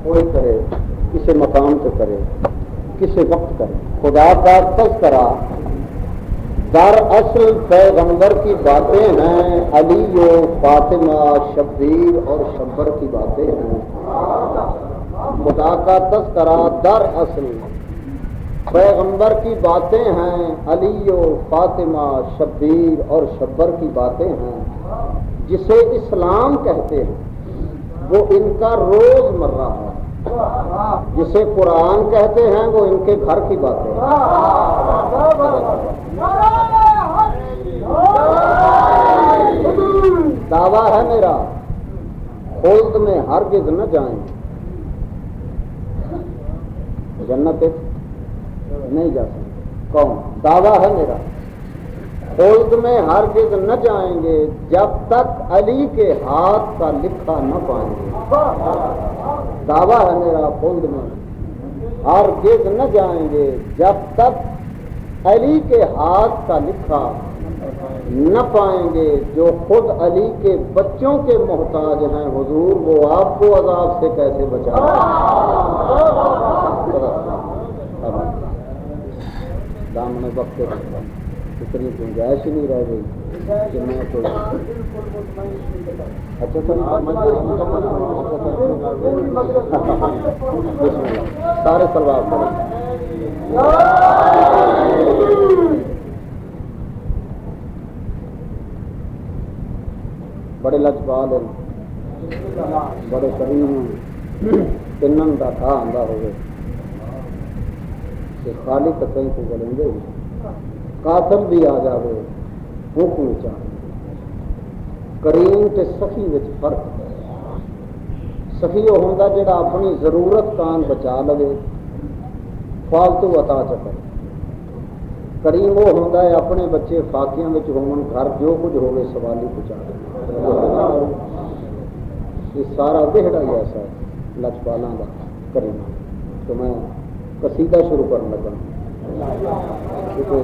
کوئی کرے، کسی مقام سے کرے، کسی وقت کرے، خدا کا تذکرہ در اصل پیغمبر کی باتیں ہیں، علی و فاطمہ، شبیر اور شبر کی باتیں ہیں۔ خدا کا تذکرہ در اصل پیغمبر کی باتیں ہیں، علی و فاطمہ، شبیر اور شبر کی باتیں ہیں۔ جسے اسلام کہتے ہیں وہ ان کا روز مرہ ہے، جسے قرآن کہتے ہیں وہ ان کے گھر کی باتیں ہیں۔ دعویٰ ہے میرا خلد میں ہرگز نہ جائیں، جنت نہیں جا سکتے۔ کون؟ دعویٰ ہے میرا خلد میں ہرگز نہ جائیں گے جب تک علی کے ہاتھ کا لکھا نہ پائیں گے۔ دعویٰ ہے میرا خلد میں ہرگز نہ جائیں گے جب تک علی کے ہاتھ کا لکھا نہ پائیں گے۔ جو خود علی کے بچوں کے محتاج ہیں حضور، وہ آپ کو عذاب سے کیسے بچائیں؟ دامن وقت اتنی گنجائش ہی نہیں رہ گئی کہ میں تو اچھا سارے سلوار کریں۔ بڑے لجپال ہیں، بڑے کریم ہیں، تنن کا تھا آندہ ہوئے کہ خالی کتیں کو گلیں گے، قاتل بھی آ جاوے حکم چاہے۔ کریم تے سخی وچ فرق ہے۔ سخی وہ ہوندا جڑا اپنی ضرورت کان بچا لے، فالتو عطا چکے۔ کریم وہ ہوندا ہے اپنے بچے فاقیاں وچ ہون، گھر جو کچھ ہوے سوالی پہنچا دے۔ یہ سارا بہڑا ہی ایسا ہے لجپالاں دا کریم۔ تو میں قصیدہ شروع کرنے لگا کیونکہ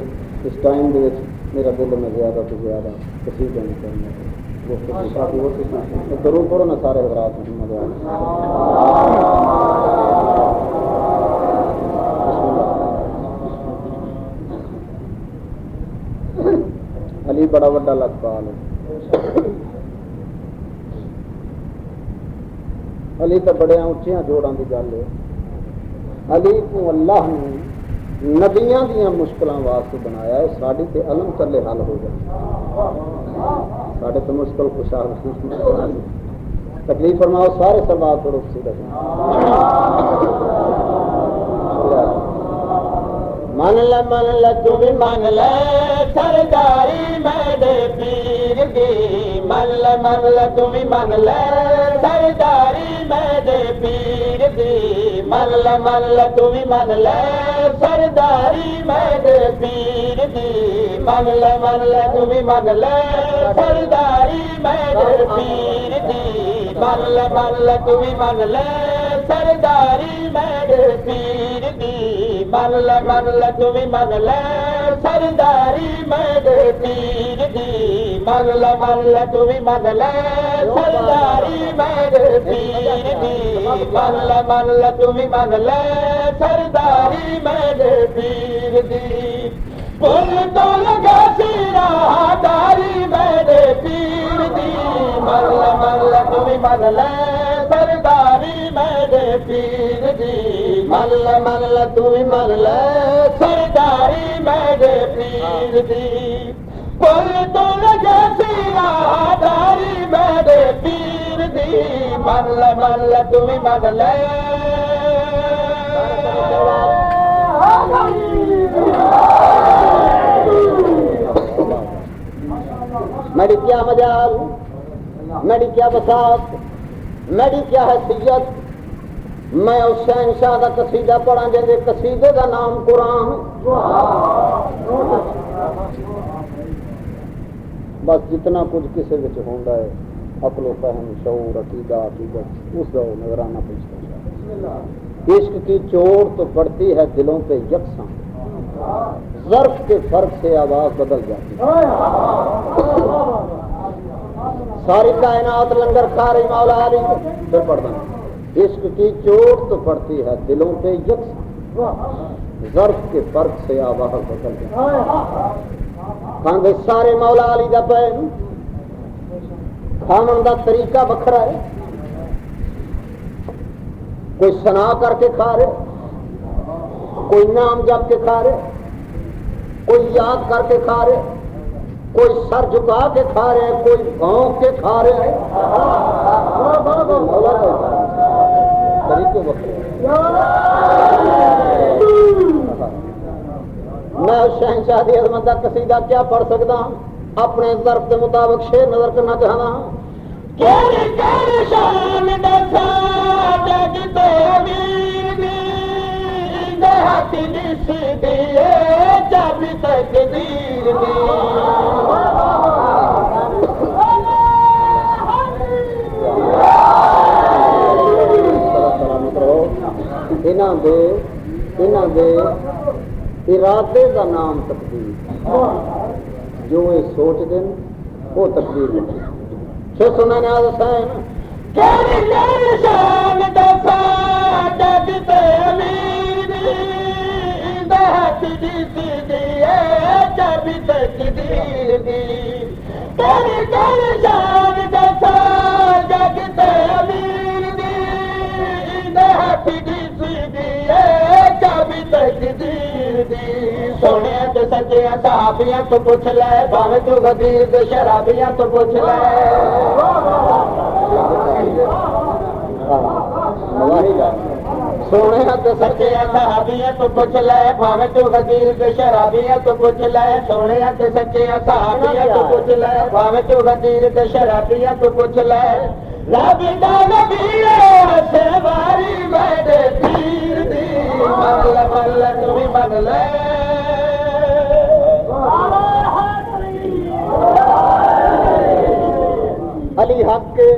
اس ٹائم دے وچ میرا دل میں زیادہ تو زیادہ قصیدہ نہیں کرنا، وہ کافی ہو سکتا۔ ضرور پڑھو نا سارے حضرات محمد علی بڑا وڈا لجپال ہے۔ علی تو بڑے اونچیاں جوڑاں کی گل ہے۔ علی کو اللہ نے نبیاں دیاں مشکلاں واسطے بنایا ہے، ساڈی تے علم تلے حل ہو جائے۔ ساڈے تو مشکل خوشحال تکلیف فرماؤ، سارے سوال پڑھو سیدھا۔ من لے تو بھی من لے سرداری میرے پیر دی، من لے تو بھی من لے سرداری میرے پیر دی، من لے تو بھی من لے سرداری میرے پیر دی، من لے تو بھی من لے سرداری میرے پیر دی، من لے تو بھی من لے سرداری میرے پیر دی، من لے تو بھی من لے سرداری میرے پیر دی، من لے تو بھی من لے سرداری میرے پیر دی، من لے تو بھی من لے سرداری میرے پیر دی، پل تو لگا سی راہداری میرے پیر دی، من لے تو بھی من لے سرداری میرے پیر دی، من لے تو بھی من لے سرداری میرے پیر دی، پل تو لگا سی راہداری میرے پیر دی، من لے تو بھی من لے۔ میری کیا مجال، میری کیا بساط، میری کیا حیثیت، میں اس شہنشاہ کا قصیدہ پڑھا جے قصیدے کا نام قرآن۔ بس جتنا کچھ کسی وچ ہوندا ہے عقل و فہم، شعور، عقیدہ، عقیدت، اس کا نظرانہ پوچھتا ہے۔ عشق کی چوٹ تو پڑتی ہے دلوں پہ یکساں، ظرف کے فرق سے آواز بدل جاتی ہے۔ ساری کائنات لنگر کھا رہی مولا علی، پھر پڑھتا ہوں عشق کی چوٹ تو پڑتی ہے دلوں پہ یکساں، ظرف کے فرق سے آواز بدل کھاندے سارے مولا علی دا پے کھاون دا طریقہ وکھرا ہے، کوئی سنا کر کے کھا رہے، کوئی نام جپ کے کھا رہے، کوئی یاد کر کے کھا رہے، کوئی سر جھکا کے کھا رہے ہیں، کوئی بھونک کے کھا رہے ہیں، میں شہنشاہ دی عظمت کا قصیدہ کیا پڑھ سکتا ہوں، اپنے ظرف کے مطابق شعر نظر کرنا چاہنا ہوں۔ ارادے کا نام تقدیر، جو یہ سوچ دیں وہ تقدیر سے سنا نیاز حسین سونے تو سچے صحابیاں تو پوچھ لے، بھاوے تو غدیر تو شرابیاں تو پوچھ لے، سونے تو سچے صحابیاں تو پوچھ لے، بھاوے تو غدیر تو شرابیاں تو پوچھ لے، سونے تو سچے صحابیاں تو پوچھ لے، بھاوے تو غدیر تو شرابیاں تو پوچھ لے، رب دا نبی ہے واری میرے پیر دی، من لے تو بھی من لے، علی حق کے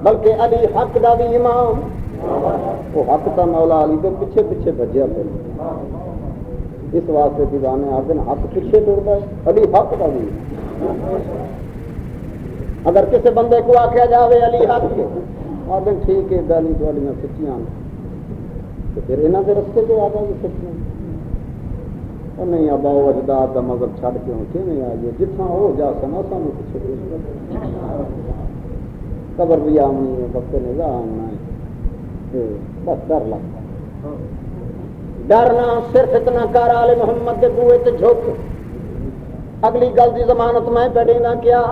بلکہ علی حق دا بھی امام، وہ حق تا مولا علی کے پیچھے پیچھے بھجیا پہ، اس واسطے دیوانے آتے ہیں حق پیچھے ٹرتا ہے، علی حق دا بھی۔ اگر کسی بندے کو آخیا جاوے علی حق کے آدھے ٹھیک ہے گالی تھوڑیاں سچیاں تو پھر یہاں کے رستے پہ آ جائے سچیاں، اور نہیں ابا و اجداد کا مذہب چھڈ کے ہوں کیوں آئیے جتنا ہو جا سنا سانو پیچھے قبر بھی آمنی ہے وقت نظام آمنا ہے، بس ڈر لگتا ڈرنا صرف اتنا کار آل محمد کے بوئے تے جھوک، اگلی گل کی ضمانت میں پڑھے گا کیا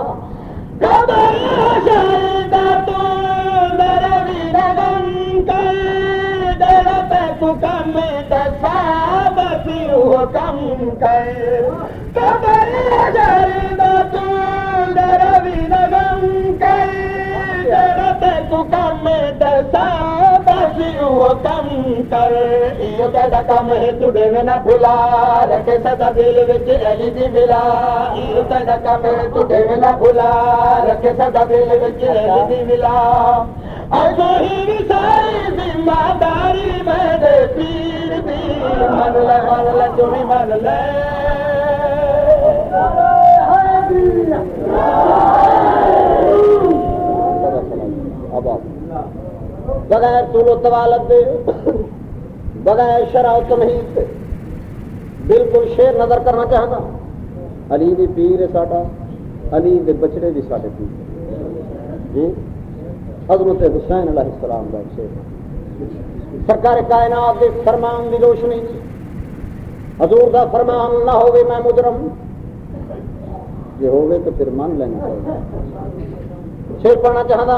کم ہے تڑے میں نہ بھلا رکھے سدا دل وچ علی دی ملا، تیرا کم ہے تڑے میں نہ بھلا رکھے سدا دل وچ علی دی ملا، اجو ہی ساری ذمہ داری میرے پیر دی، من لے تمہیں من لے، بغیر طول و طوالت دے بغیر شرع و تمہید سے بالکل شعر نظر کرنا چاہتا، علی دی پیر ہے ساڈا، علی دے بچڑے بھی ساڈے پیر جی، حضرت حسین علیہ السلام کا شعر، سرکار کائنات دے فرمان دی روشنی حضور دا فرمان نہ ہوئے میں مجرم، یہ ہوئے تو پھر مان لینا چاہیے، شعر پڑھنا چاہتا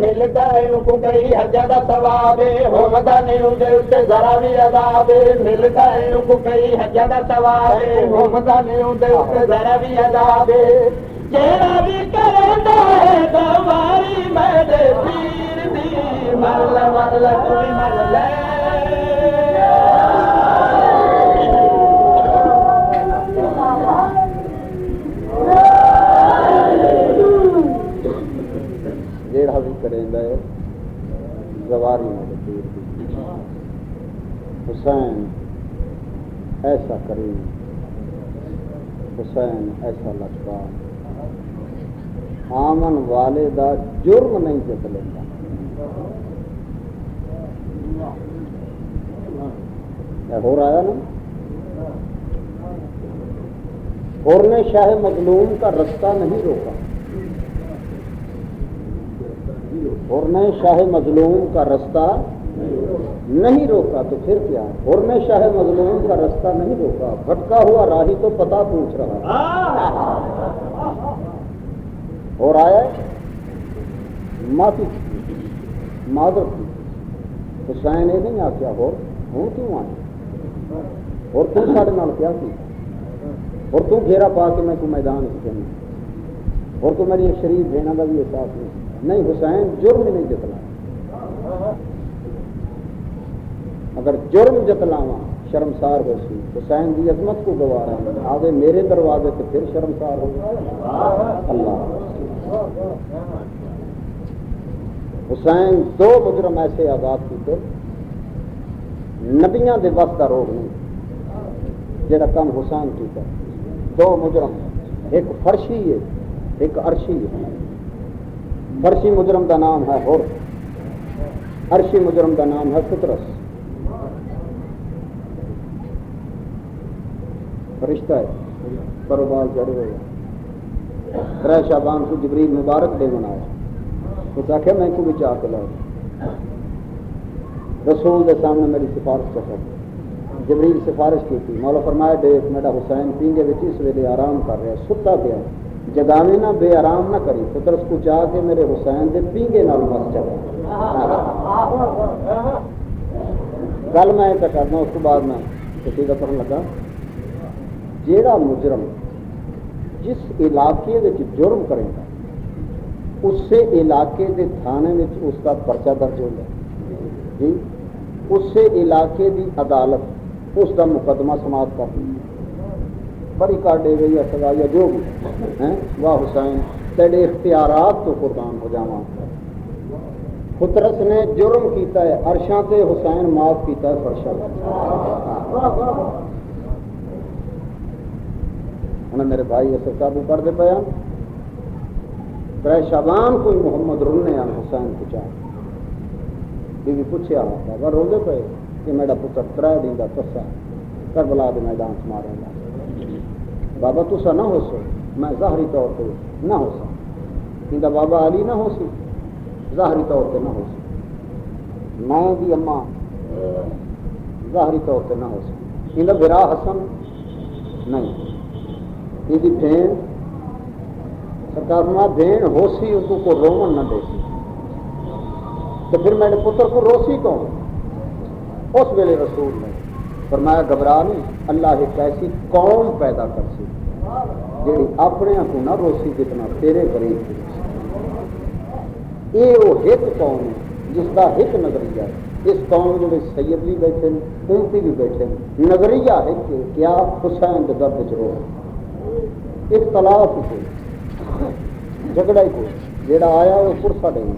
ملتا ہے ان کو کئی زیادہ ثواب ہو مدانے اسے ذرا بھی عذاب، ملتا ہے ان کو کئی زیادہ ثواب ہو مدانے اسے ذرا بھی عذاب، جیڑا بھی کرتا ہے دواری میرے پیر دی، مر لے کوئی مر لے، حسین ایسا کریم، حسین ایسا لچکدار، آمن والے دا جرم نہیں جت لیتا۔ ہو رہا ہے نا، اور نے شاہ مظلوم کا رستہ نہیں روکا، اور نے شاہ مظلوم کا رستہ نہیں روکا، تو پھر کیا ہے؟ اور نے شاہ مظلوم کا رستہ نہیں روکا، بھٹکا ہوا راہی تو پتہ پوچھ رہا ہے۔ اور آیا معافی معذرت کی، حسین یہ نہیں آخیا ہوں کیوں آئے، اور تم ساڑھے نال کیا کی، اور تم گھیرا پا کے میں کو میدان اس کے اور تو میری شریف دینا کا بھی احساس نہیں۔ حسین جرم نہیں جتلا، اگر جرم جتلاواں شرمسار ہو سی، حسین کی عظمت کو گوارا آگے میرے دروازے سے پھر شرمسار ہو اللہ۔ حسین دو مجرم ایسے آزاد کیتے، نبیاں دے بس کا روگ نہیں جڑا کام حسین کیتا۔ دو مجرم، ایک فرشی ہے ایک عرشی ہے۔ فرشی مجرم کا نام ہے حر، عرشی مجرم کا نام ہے فطرس، فرشتہ ہے، پروبال چڑھ گئے۔ 3 شعبان کو جبریل مبارک ڈے منایا، اس آخیا میں کو بھی چاہ کے لاؤ، رسول کے سامنے میری سفارش کر سکتا۔ جبریل سفارش کی تھی، مولا فرمایا دیکھ میرا حسین پینگے وچ اس ویلے آرام کر رہا، ستا پیا، جگاویں نہ، بے آرام نہ کری، پتر اس کو چاہ کے میرے حسین دے پینگے نال مس چلا۔ گل میں کرنا، اس کو بعد میں کسی کا پڑھن لگا، جیڑا مجرم جس علاقے وچ جرم کرے گا اس سے علاقے دے تھانے وچ اس کا پرچہ درج ہوگا جی، اس سے علاقے دی عدالت اس کا مقدمہ سماعت کر دی، بڑی کر دے گئی یا سزا یا جو بھی ہیں، واہ حسین تیرے اختیارات تو قربان ہو جاواں۔ فطرس نے جرم کیتا ہے عرشاں تے، حسین معاف کیتا ہے فرشاں۔ انہیں میرے بھائی اسے صاحب پڑھتے پیا، 3 شعبان کوئی محمد رنے آن حسین پوچھا، بیوی پوچھیا بابا روندے پے کہ میرا پتر 3 دن کا تسا کربلا دے میدان سے مارے گا، بابا تسا نہ ہو سو، میں ظاہری طور پہ نہ ہو سا، کہ بابا علی نہ ہو سی، ظاہری طور پہ نہ ہو سی، میں بھی اماں ظاہری طور پہ نہ ہو سی، کہ برا حسن نہیں، یہ بھین سرکار فرمایا بھین ہو سی اس کو رومن نہ دے سی، تو پھر میرے پتر کو روسی کون؟ اس ویلے رسول نے فرمایا گھبرا نہیں، اللہ ایک ایسی قوم پیدا کر سی جیڑی اپنے کو نہ روسی جتنا تیرے قریب کی، یہ وہ ایک قوم ہے جس کا ایک نظریہ ہے۔ اس قوم جڑے سید بھی بیٹھے امتی بھی بیٹھے، نظریہ ہے کہ کیا حسین کے درد چ رو، اختلاف ہی کوئی، جھگڑا ہی کوئی، جیڑا آیا وہ پرسا نہیں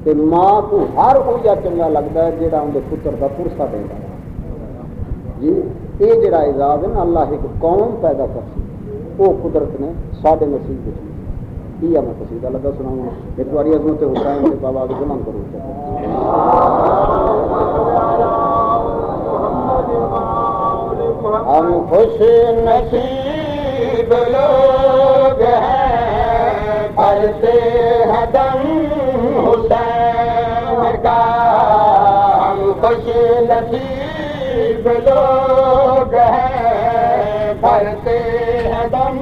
تے ماں کو ہر اوجا چنگا لگتا ہے جیڑا اندر پتر کا پرسا دینا جی۔ یہ جڑا اعزاز ہے نا، اللہ ایک قوم پیدا کر سی، وہ قدرت نے ساڈے نصیب کی، یہ میں قصیدہ لگا سناؤں، ایک بار عظمت حسین کے بابا کے گناہ کرو۔ ہم خوش نصیب لوگ ہیں، پڑھتے ہیں دم حسین کا، ہم خوش نصیب لوگ ہیں، پڑھتے ہیں دم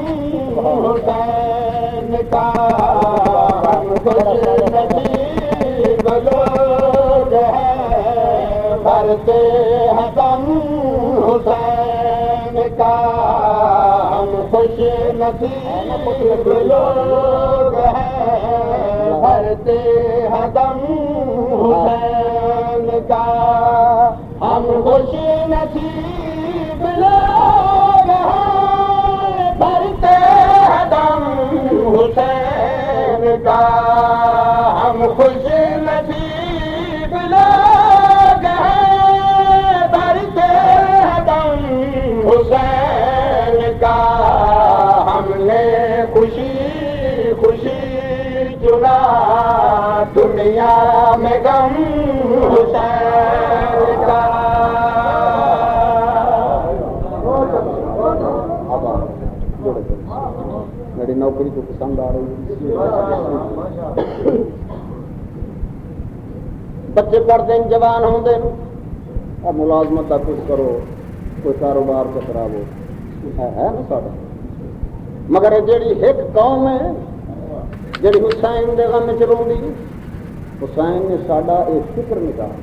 حسین کا، ہم خوش نصیب لوگ ہیں، پڑھتے ہیں دم حسین کا، ہم خوش نصیب لوگ ہیں، بھرتے ہیں دم حسین کا، ہم خوش نصیب لوگ ہیں، بھرتے ہیں دم حسین کا، ہم خوش نصیب لوگ ہیں، دنیا میں غم حسین کا میری نوکری کو پسند آ رہی بچے پڑھتے ہیں جوان ہوتے ہیں اور ملازمت کا کچھ کرو کوئی کاروبار کا خراب ہو ہے نا سارا مگر جیڑی ایک قوم ہے جیڑی حسین دے غم چ روندی حسین نے ساڈا ایک فکر نکالا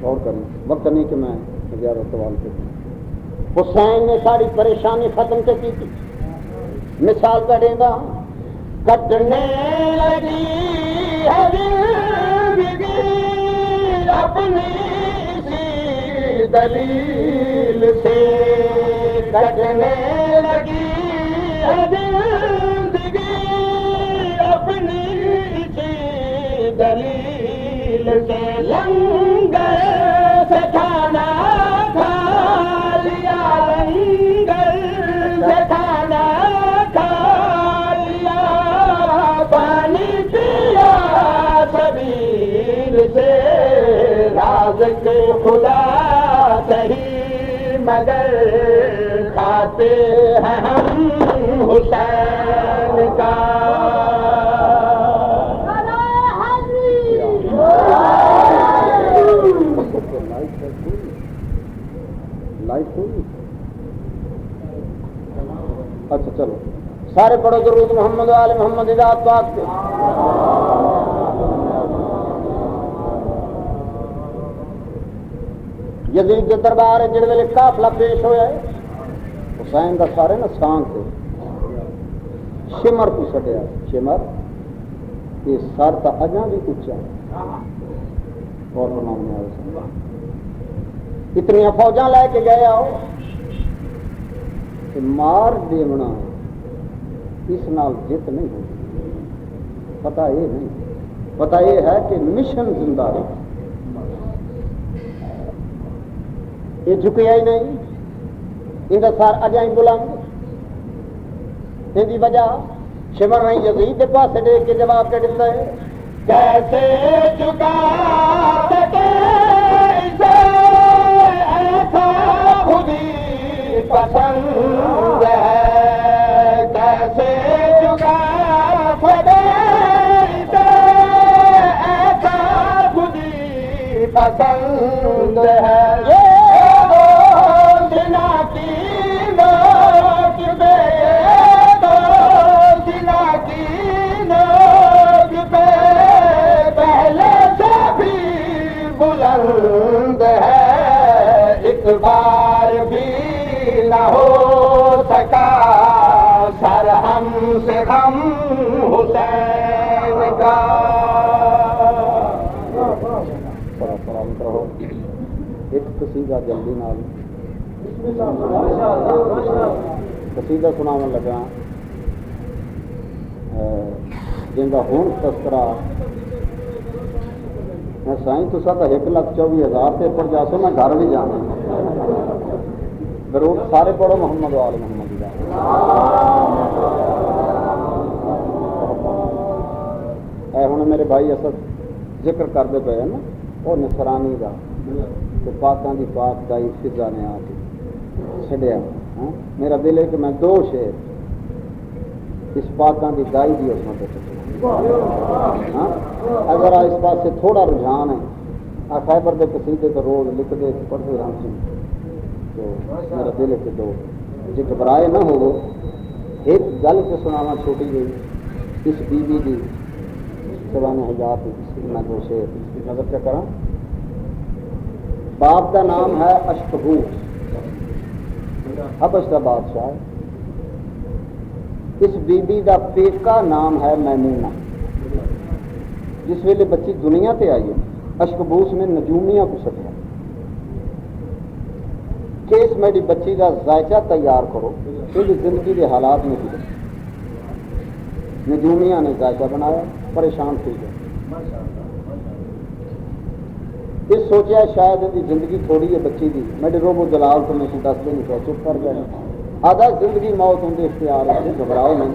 غور کریں وقت نہیں کہ میں زیادہ سوال کروں حسین نے ساری پریشانی ختم کی تھی مثال کا دیندا کٹنے لگی ہے زندگی اپنی سی دلیل سے کٹنے لگی ہے زندگی اپنی سی دلیل سے لنگر سے کھانا کھا لیا لنگر سے کھانا کھا لیا پانی پیا سبیل سے رازق خدا صحیح مگر کھاتے ہیں ہم حسین کا لائٹ ہوئی اچھا چلو سارے پڑھو درود محمد آل محمد ذات پاک کے یزید کے دربار جڑ ویلے قافلہ پیش ہویا ہے حسین دا سارے نا سانگ سے شمر کو چھڈیا شمر یہ سر تا اجاں بھی اونچا اور فرمانے والے اتنی فوجاں لے کے گئے آؤ کہ مار دیونا اس نال جت نہیں ہوتی پتہ یہ نہیں پتہ یہ ہے کہ مشن زندہ رہے یہ جھکیا ہی نہیں ان کا سار اجاں ہی بلند ان کی وجہ شمر نہیں یزید کے پاس دیکھ کے جواب کے دیتا ہے کیسے چکا سکے خودی پسند ہے کیسے چکا سکے ایسا خودی پسند ہے سنا کی نوک پہ سنا کی نوک پہ پہلے سے بھی بلند ہے ایک بار بھی نہ ہو سکا سر ہم سے ہم حسین کا سلامت رہو ایک قصیدہ جلدی نال قصیدہ سناون لگا جن کا ہون تذکرہ میں سائیں تو سا 1,24,000 سے پر جاسو میں گھر بھی جانا ضرور سارے پڑھو محمد وآل محمد اے ہوں میرے بھائی اسد ذکر کرتے پے ہیں نا وہ نصرانی کا تو پاکاں دی پاک دائی فضا نے آ کے چھڈیا میرا دل ہے کہ میں 2 شعر اس پاکاں دی دائی دی اس میں اگر اس پاس سے تھوڑا رجحان ہے خیبر کے قصیدے تو روز لکھتے پڑھتے رہا سی تو میرا دل ہے کہ 2 جی گھبرائے نہ ہو ایک گل سے سنانا چھوٹی گئی اس بی بی دی سوانے ہزار میں 2 شعر نظر کیا کرا باپ کا نام ہے اشکبوس حبش کا بادشاہ اس بی بی دا پیکا نام ہے میمونہ جس ویلے بچی دنیا تے آئی ہے اشکبوس نے نجومیاں کو سٹیا کہ اس میری بچی کا ذائقہ تیار کرو یہ زندگی کے حالات میں بھی نجومیاں نے ذائقہ بنایا پریشان تھی گئے اس سوچا شاید ان کی زندگی تھوڑی ہے بچی کی میرے روب و جلال تو میں دستے نہیں پہ چپ کر گئے آدھا زندگی موت ہوں اختیار ہے گھبراؤ نہیں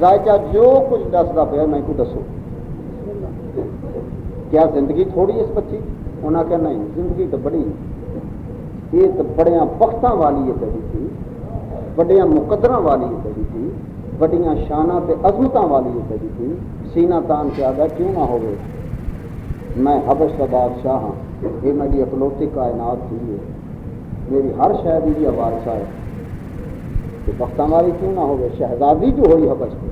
ذائقہ جو کچھ دستا پیا میں کو دسو کیا زندگی تھوڑی اس بچی؟ انہوں نے کہا نہیں زندگی تو بڑی، یہ تو بڑیاں بختاں والی ہے پہلی تھی، بڑیاں مقدراں والی ہے پہلی تھی، بڑیاں شاناں تے عظمتاں والی ہے پہلی تھی، سینہ تان کے آگا کیوں نہ ہوئے، میں حبش کا بادشاہ ہاں، یہ میری اکلوتی کائنات تھی ہے، میری ہر شاید یہ وارثہ ہے، کہ بختاں والی کیوں نہ ہوئے، شہزادی جو ہوئی حبش کی،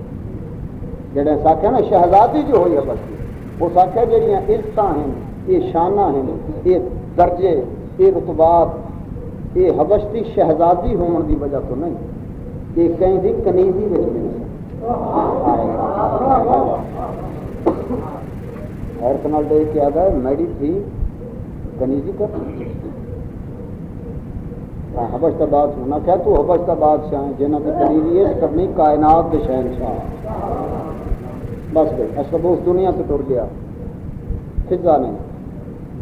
جڑے ساکھا نا شہزادی جو ہوئی حبش کی، وہ ساکھا جڑیاں عزتاں ہیں، یہ شانہ ہیں، یہ درجے، یہ رتبات، یہ حبش کی شہزادی ہونے کی وجہ تو نہیں، یہ کہیں دی کنیزی وچ مل سکتی حیرت نال دیکھ کے آگا میری تھی کنیزی کر حبش کا بادشاہ نہ کیا تو حبش کا بادشاہ ہے جنہوں کی کنیزی ہے کرنی کائنات کے شہنشاہ بس گئی اشرف اس دنیا سے ٹر گیا فضا نے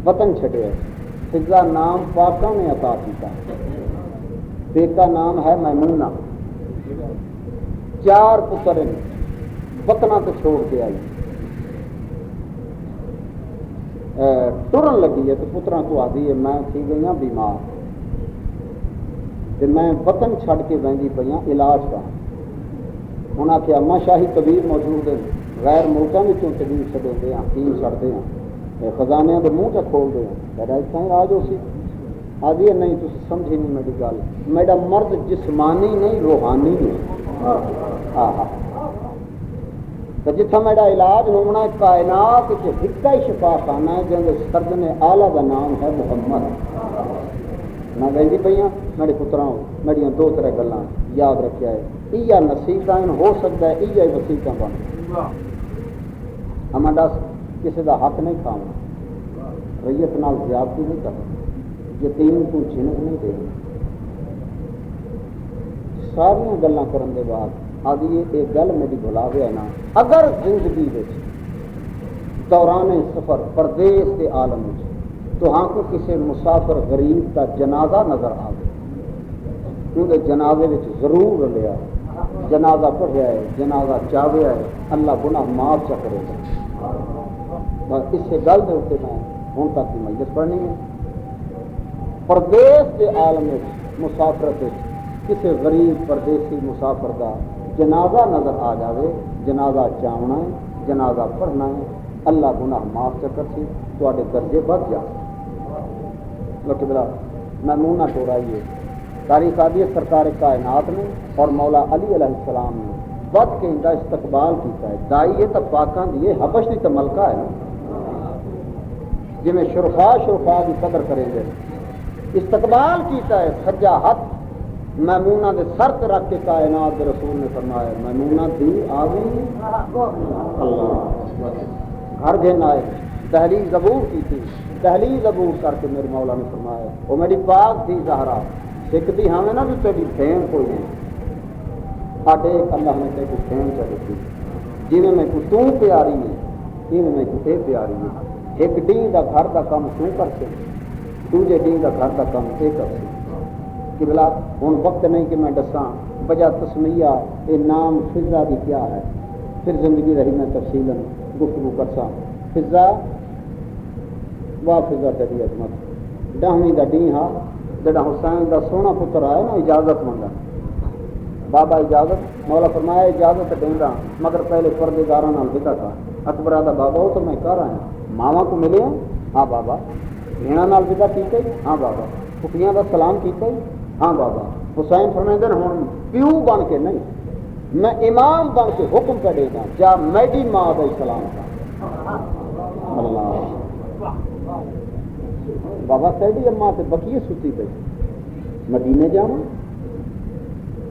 وطن چھٹیا فضا نام پاکاں نے عطا کیتا بیٹا نام ہے میمونہ 4 پتر ہیں وطنہ تو چھوڑ کے آئی ٹرن لگی ہے تو پتراں تو آدھی ہے میں تھی گئی ہوں بیمار تے میں وطن چھڑ کے بہندی پئی ہوں علاج کا انہاں کہ اما شاہی طبیب موجود ہے غیر ملکاں وچوں طبیب چھڈے ہیں حکیم چھڈتے ہیں خزانے دے منہ تے کھول دے ہیں اتنا علاج ہو سی آدھی ہے نہیں تسی سمجھی نہیں میری گل میرا مرض جسمانی نہیں روحانی نہیں تو جتھا میرا علاج ہونا کائنات کے ہکا ہی شفا خانہ ہے جنگ سرجن آلہ کا نام ہے محمد میں کہتی پئی ہوں میرے پتراں میری 2-3 گلاں یاد رکھیا ہے یہ نصیحتاں ہو سکتا ہے یہ وسیعتاں بن ہمیں دس کسی کا حق نہیں کھانا ریت نال زیادتی نہیں کرنا یتیم کو جھنک نہیں دینا ساریاں گلاں کرن دے بعد آدھی ایک گل میری بھلا گیا نا اگر زندگی دوران سفر پردیس کے عالم تو ہاں کو کسی مسافر غریب کا جنازہ نظر آ گیا کیونکہ جنازے میں ضرور لیا جنازہ پڑھیا ہے جنازہ چاہیا ہے اللہ گناہ معاف چا کرے گا بس اس سے گل دے ہوتے میں ہوں تک کی مجلس پڑھنی ہے پردیس کے عالم مسافرت کسی غریب پردیسی مسافر کا جنازہ نظر آ جاوے جنازہ چاہنا ہے جنازہ پڑھنا ہے اللہ گناہ معاف چکر سی تو درجے بڑھ جا لوٹ بلا میمونہ ٹورائیے تاریخ آدھی سرکار کائنات نے اور مولا علی علیہ السلام نے بد کے اندر استقبال کیتا ہے دائی یہ تو پاکاں دی یہ حبش دی تو ملکہ ہے نا جی میں شرفا کی قدر کریں گے استقبال کیتا ہے سجا ہاتھ میمونہ دے سر تے رکھ کے کائنات دے رسول نے فرمایا میمونہ دی آوی اللہ گھر گھن آئے دہلیز عبور کی تھی دہلیز عبور کر کے میرے مولا نے فرمایا وہ میری پاک تھی زہرا سکھتی ہمیں نا بھی تیری بہن کوئی نہیں آٹے اللہ نے تیری بہن چلی تھی جی میں کو تو پیاری ہے جی میں کو تے پیاری ہے ایک ڈین دا گھر دا کام تو کر سے دوجے ڈین دا گھر دا کام تے کر سے کہ بلا ہوں وقت نہیں کہ میں دساں وجہ تسمیہ یہ نام فضا دی کیا ہے پھر زندگی رہی میں تفصیلاً گفتگو کرساں فضا واہ فضا تیری عظمت 10ویں دا ڈین ہا جڑا حسین دا سونا پتر آئے نا اجازت منگا بابا اجازت مولا فرمایا اجازت دیندا مگر پہلے پردگاراں نال ودا تھا اکبر دا بابا وہ تو میں کر رہا ہوں ماواں کو ملے ہاں بابا بھیڑاں نال ودا کیتے ہاں بابا پھپھیاں دا سلام کیتے ہاں بابا حسین فرماندے ہن پیو بن کے نہیں میں امام بن کے حکم کر دے گا جا میری ماں دا سلام کر اللہ بابا سیدی اماں تے بقیے ستی پئی مدینے جاواں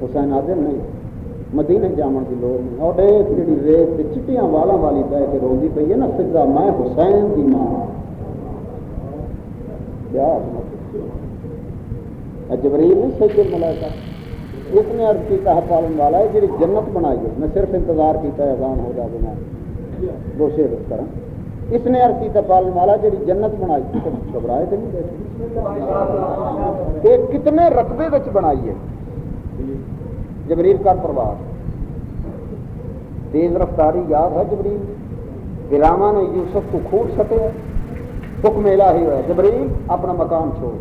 حسین آدھے نہیں مدینے جاون کی لوڑ نہیں اور ایک جڑی ریت تے چٹیاں والاں والی بہ کے روندی پئی ہے نا فضا میں حسین دی ماں کیا جبریل نہیں سید الملائکہ اس نے عرض کیتا ہے پالن والا ہے جڑی جنت بنائی ہے میں صرف انتظار کیتا ہے اذان ہو جائے میں دو شعر کراں اس نے عرض کیتا پالن والا جڑی جنت بنائی گھبرائے تے نہیں بیٹھے یہ کتنے رقبے وچ بنائی ہے جبریل کا پرواز تیز رفتاری یاد ہے جبریل فراما نے یوسف کو کھود سٹے، حکم الہی ہوا جبریل اپنا مقام چھوڑ،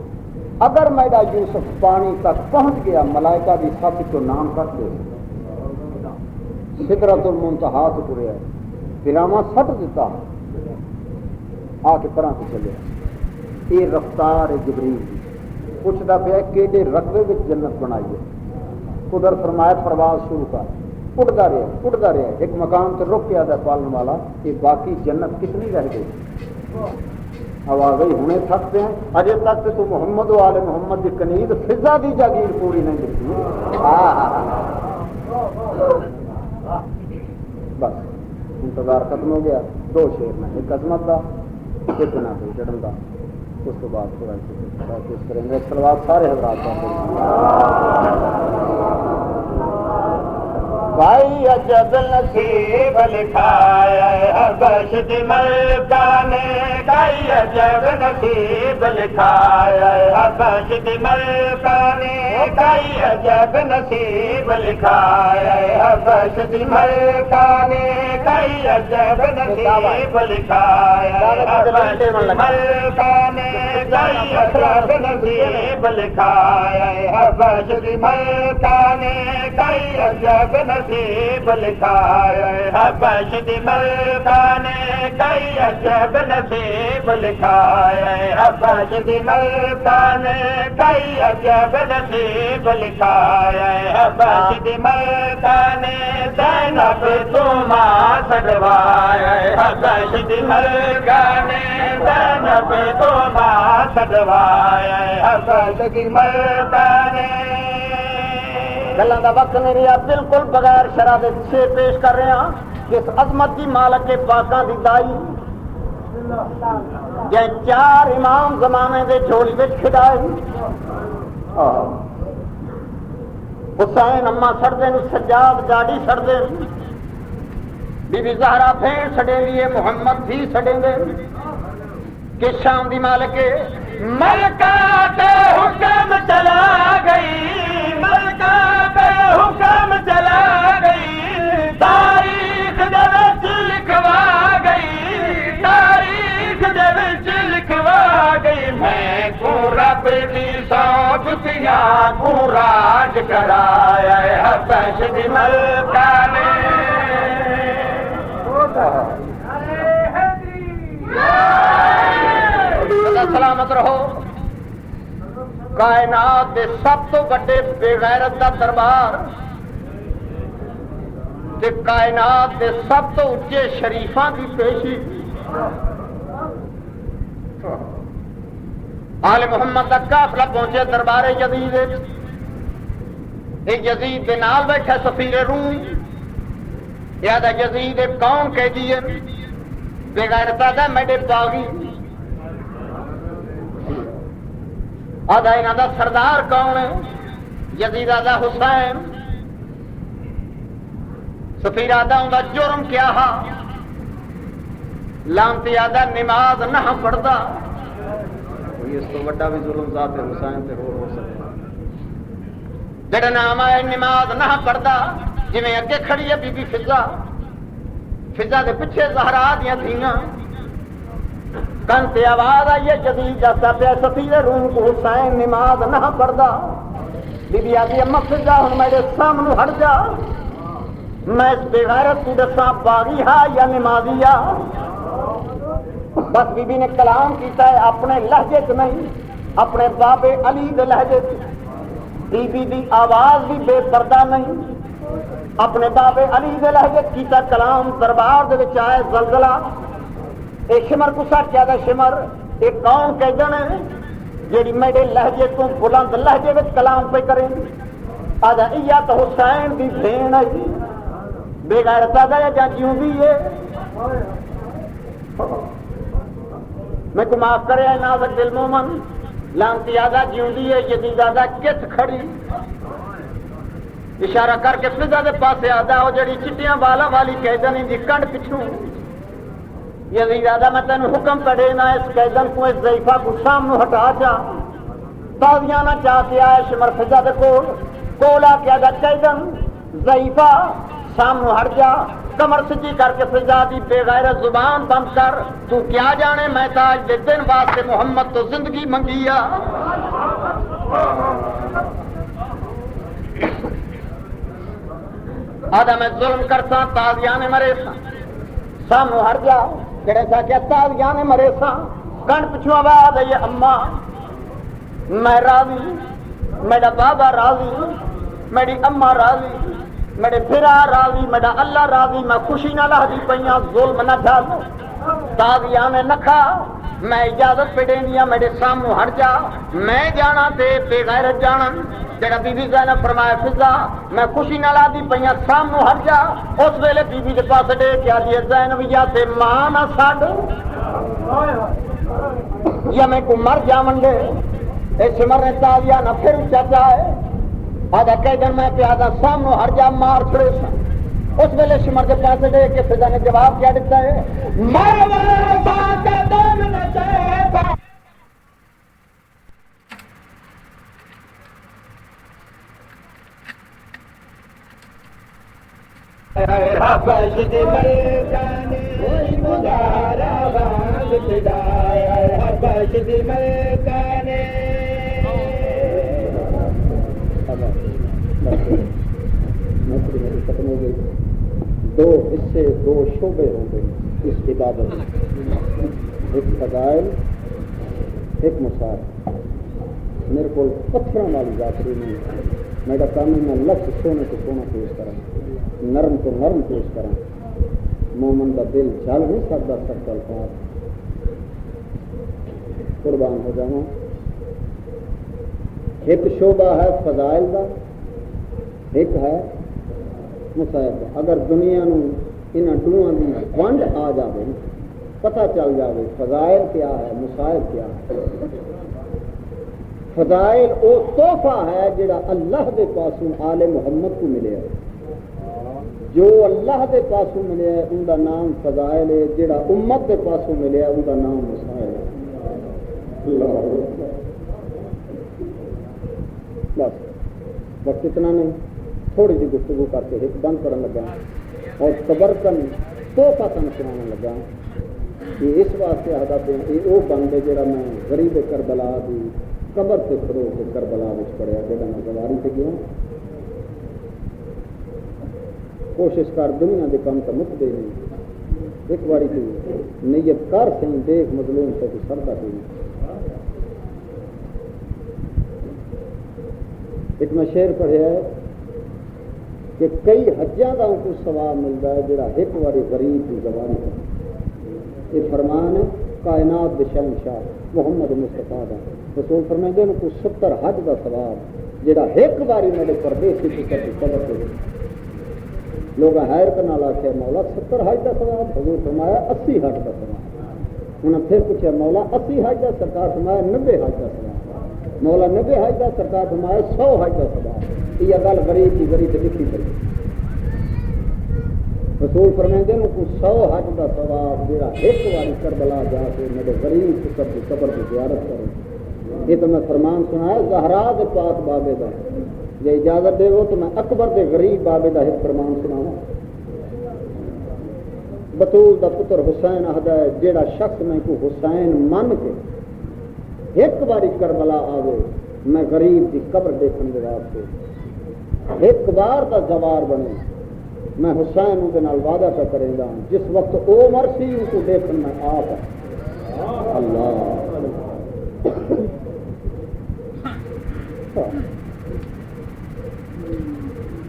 اگر میرا یوسف پانی تک پہنچ گیا ملائکہ بھی سب کو نام کر دے، سدرۃ المنتہا تو ٹریا، فراما سٹ دیتا آ کے طرح سے چلے، یہ رفتار جبریل پوچھتا پیا کیڑے رقبے میں جنت بنائی ہے، ادھر فرمایا پرواز شروع کر، اٹھتا رہا ایک مقام سے رک کے آتا پالنے والا کہ باقی جنت کتنی رہ گئی، آواز آئی ہونے تھکتے ہیں اجے تک تو محمد و آل محمد کی کنید فضا دی جاگیر پوری نہیں دیتی، بس انتظار ختم ہو گیا، دو شیر میں، ایک عظمت کا ایک نہ کوئی چڑھن کا، اس کے بعد تھوڑا کوشش کریں گے صلوات سارے حضرات بھائی عجب نصیب لکھایا حبش ملکہ نے، بھائی عجب نصیب لکھایا حبش ملکہ نے، بھائی عجب نصیب لکھایا حبش ملکہ نے، بھائی عجب نصیب لکھایا حبش ملکہ نے، بھائی عجب نصیب لکھایا حبش ملکہ نے، بھائی عجب نصیب لکھایا حبش ملکہ نے، کئی عجب نصیب لکھایا حبش ملکہ نے، کئی عجب نصیب لکھایا حبش ملکہ نے، زینب تو ماں سجوایا حبش ملکہ نے، زینب تو ماں سجوایا حبش ملکہ نے۔ گلاں دا وقت نہیں رہا، بالکل بغیر شرح سے پیش کر رہے ہیں کہ اس عظمت کی مالک کے پاکاں دی دائی جے چار امام زمانے دے جھولی وچ کھڈائے، حسین اما سڑدے نو سجاد جاڑی سڑدے، بی بی زہرا بھیڑ سڑیں گی، محمد بھی سڑیں گے، کہ شام دی مالک ملکہ پہ حکم چلا گئی، ملکہ پہ حکم چلا گئی، تاریخ دے وچ لکھوا گئی، تاریخ دے وچ لکھوا گئی، میں کو رب دی سونپ دیا کو راج کرایا حبش دی ملکہ نے۔ سلامت رہو، کائنات دے سب تو بڑے بے غیرت دا دربار تے کائنات دے سب تو اچے شریفاں دی پیشی، آل محمد دا قافلہ پہنچے دربار یزید، ایک یزید دے نال بیٹھا سفیر روم، یاد یزید کون کہہ دیے بے غیرتا دا میڈے باغی، آدھا انہاں دا سردار کون ہے؟ یزید آدھا حسین، سفیر آدھا انہاں دا جرم کیا ہا؟ لانتی آدھا نماز نہ پڑھدا، اس تو بڑا بھی ظلم ذات حسین تے ہو سکتا، جڑا نام آئے نماز نہ پڑھدا، جی میں اگے کھڑی ہے بی بی فضا، فضا دے پیچھے زہرا دیاں تھیاں، کن تے آواز آئی ہے جدید جاتا پیا سفیر روم کو حسین نماز نہ پڑھدا، بی بی آدھی اما فضا ہن میرے سامنے ہٹ جا، میں اس بے غیرت کو دساں باغی ہا یا نمازی ہا؟ بس بی بی نے کلام کیتا ہے اپنے لہجے چ نہیں، اپنے بابے علی دے لہجے چ، بی بی دی آواز بھی بے پردہ نہیں، اپنے بابے علی دے لہجے کیتا کلام، دربار دے وچ آئے زلزلہ، ایک شمر کو سٹ کیا شمر، ایک قوم کہتے ہیں جیڑی میرے لہجے تو بلند لہجے وچ کلام پہ کریں، آدھا ایا تو حسین دی بھین ہے، بے غیرتا دا یا جیوں بھی ہے، میں کو معاف کرے نازک دل مومن، لانتی آدھا جیوں دی ہے، یزید آدھا کت کھڑی، اشارہ کر کے فضا دے پاسے آدھا وہ جڑی چٹیاں والا والی قیدن دی کنڈ پچھوں، یزید آدھا میں تینوں حکم پڑے نہ اس قیدن کو اس ضعیفہ کو سامنے ہٹا جا، تازیاں نہ چاہ کے آئے شمر فضا دے کول آ کے آدھا قیدن ضعیفہ سامنے ہٹ جا، کمر سجی کر کے سجا دی بے غیرت زبان بند کر تو کیا جانے میں تاج دے دن واسطے محمد تو زندگی منگیا آدھا میں ظلم کرتا تازیانے مرے سا سامنو ہر جا کہڑے سا کیا تازیانے مرے سا کن پچھو آواز ہے یہ اماں میں راضی میرا بابا راضی میری اماں راضی میرے پھرا راضی میرا اللہ راضی میں خوشی نہ لہ دی پئیاں ظلم نہ ڈھال تازیانے نہ کھا میں اجازت پہ دیں دیا میرے سامنے ہٹ جا میں جانا تے بے غیرت جانا جڑا بی بی زینب فرمایا فضا میں خوشی نہ لا دی پئیاں سامنے ہٹ جا اس ویلے بی بی دے پاس دے کیا دی زینب یا تے ماں نہ ساڈ یا میں کو مر جاون دے اے سمر نے تازیا نہ پھر چاچا ہے آدھا کہہ دن میں پیادا سامنے ہر جا مار چھڑے سا اس ویلے شمر کے پاس دے کہ فضا نے جواب کیا دیتا ہے ختم ہو گئی دو حصے دو شعبے ہو گئے اس عبادت ایک فضائل ایک مسائل میرے کو پتھروں والی یاتری نہیں میرا کام ہے میں لفظ سونے کو سونا پیش کروں نرم کو نرم پیش کروں مومن کا دل چل نہیں سکتا سب چل پا قربان ہو جانا ایک شعبہ ہے فضائل کا ایک ہے مسائل کا اگر دنیا نو انہاں دوواں دی ونڈ آ جائے پتہ چل جائے فضائل کیا ہے مسائل کیا ہے فضائل او تحفہ ہے جڑا اللہ دے پاسوں آل محمد کو ملے ہے جو اللہ دے پاسوں ملے ہے ان دا نام فضائل ہے جڑا امت دے پاسوں ملے ہے ان دا نام مسائل ہے بس وقت اتنا نہیں تھوڑی سی گفتگو کر کے ایک بند کرنے لگا اور تبرکن تحفہ تن سنانے لگا یہ اس واسطے آدھا پہ یہ وہ بندے جڑا میں غریب کربلا دی قبر سے کھڑو کے کربلا وچ پڑیا جڑا میں گواری سے گیا کوشش کر دنیا دے کام تو مک دے نہیں ایک باری تو نیت کر سے دیکھ مظلوم سے سردا پہ ایک میں شعر پڑھیا ہے کہ کئی حجاں دا کو ثواب ملتا ہے جڑا ایک باری غریب کی زبان ہے یہ فرمان ہے کائنات دے شہنشاہ محمد مصطفیٰ دا رسول فرماندے نے کو 70 حج دا ثواب جڑا ایک باری میرے پردیسی کی قبر پہ لوگ حیرت نال آخیا مولا 70 حج دا ثواب حضور فرمایا 80 حج دا ثواب انہاں پھر پوچھا مولا 80 حج دا سرکار فرمایا 90 حج دا ثواب مولا 90 حج دا سرکار فرمایا 100 حج دا ثواب یہ گل غریب کی غریب لکھی پڑی رسول فرماندے نے کو 100 حج دا ثواب جڑا ایک باری کربلا جا کے میرے غریب پتر کی قبر کی زیارت کرے یہ تو میں فرمان سنایا زہرا دے پاک بابے دا جے اجازت دے وہ تو میں اکبر دے غریب بابے دا ایک فرمان سناواں بطول دا پتر حسین آہدا ہے جیڑا شخص میں کو حسین من کے ایک باری کربلا آوے میں غریب دی قبر دیکھن دے واسطے ایک بار دا زوار بنے میں حسین دے نال وعدہ پہ کریں گا جس وقت او مرسی ان کو دیکھن میں آپ اللہ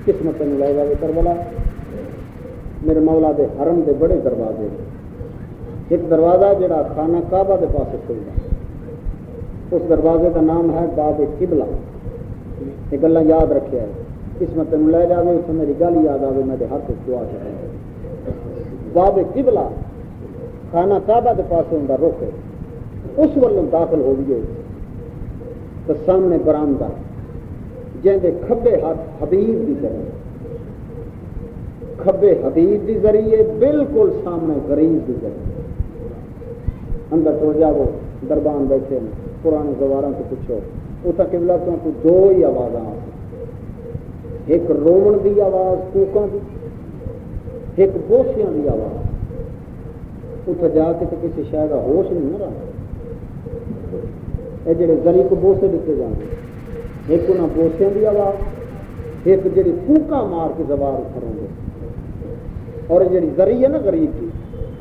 قسمت میں لے گا کربلا میرے مولا دے حرم دے بڑے دروازے ایک دروازہ جڑا خانہ کعبہ دے پاس کھلدا اس دروازے کا نام ہے باب قبلہ یہ گلاں یاد رکھیا ہے قسمت میں لے جاوے اس میری گل یاد آوے میں ہاتھ دعا کروں باب قبلہ خانہ کعبہ دے پاس ہوندا رخ ہے اس والوں داخل ہو گئے تو سامنے برآمدہ جن دے کھبے ہاتھ حبیب دی ذریعے کھبے حبیب دی ذریعے بالکل سامنے غریب دی ذریعے اندر ٹر جاؤ دربان بیٹھے ہیں پرانے گواراں کو پوچھو اتنا قبلہ تو دو ہی آوازاں ایک رومن دی آواز کوکاں دی ایک بوسیاں دی آواز اتنے جا کے تو کسی شہر کا ہوش نہیں نہ رہا. یہ جڑے زری کو بوسے دیتے جانے ایک انہیں بوسیاں دی آواز ایک جڑی پھوکا مار کے زبان کروں گے اور جڑی زری ہے نا غریب کی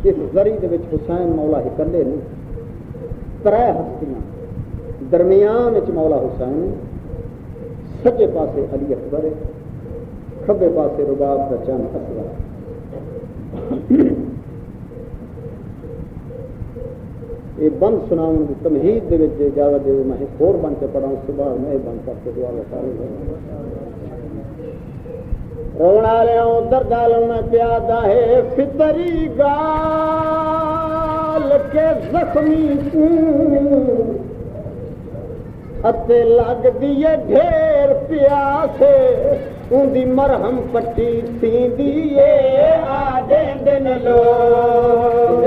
اس زری دے وچ حسین مولا اکلے نہیں ترے ہستیاں درمیان وچ مولا حسین سجے پاسے علی اکبر ہے کھبے پاسے رباب کا چند اصغر. یہ بند سناؤں کی تمہید دے وچ اجازت دے میں ایک اور بن کے پڑھا اس کے بعد میں بند کر کے دعا سارے رونا لیا درد میں پیادہ ہے فطری گال کے زخمی اتے لگ دیے ڈھیر پیاسے ان دی مرہم پٹی سی دیے آدھے دن لوگ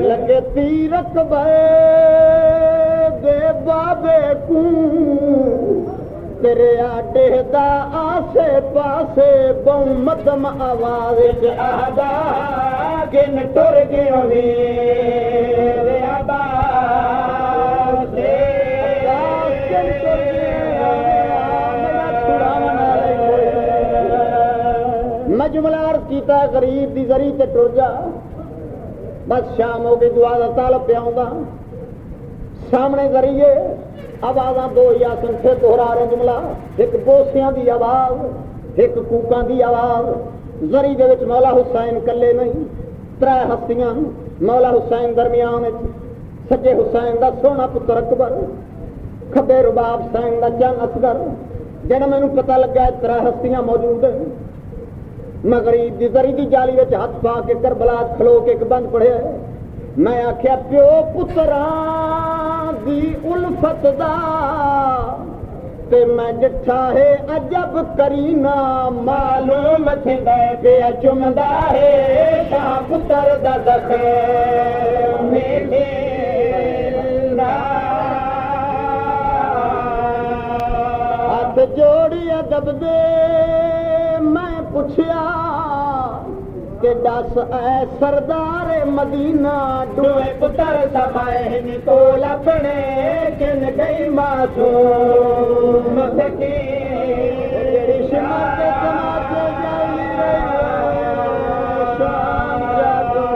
لگے تیرک بے دے بابے کو تیرے آڈے دا آسے پاسے بہن مدم آواز آدھا گن ٹر گئے میرے آباد میں جملہ عرض کیتا غریب دی زری تے ٹر جا بس شام ہو گئی دعا دا طالب پہ آؤں سامنے ذریعے آوازاں دو یاسن پھر دہرا رہے جملہ ایک بوسیاں دی آواز ایک کوکاں دی آواز زری دے وچ مولا حسین کلے نہیں ترے ہستیاں مولا حسین درمیان سجے حسین دا سونا پتر اکبر کھبے رباب حسین دا چند اصغر جڑا مینوں پتہ لگا ترے ہستیاں موجود ہیں میں غریب دی زری دی جالی وچ ہاتھ پا کے کربلا کھلو کے ایک بند پڑھیا میں آخیا پیو پتراں دی الفت دا تے میں جٹھا ہے عجب کرینا معلوم تھیندا ہے پیا چمدا ہے شاہ پتر دا زخم میرے ہاتھ جوڑی ادب دے میں پوچھیا کہ دس اے سردار مدینہ ڈوئے پتر سمائے کول اپنے کن گئی معصوم سکی شمع کے تماچے جائی شام جاگو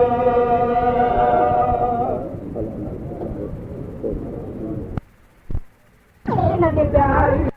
پیاری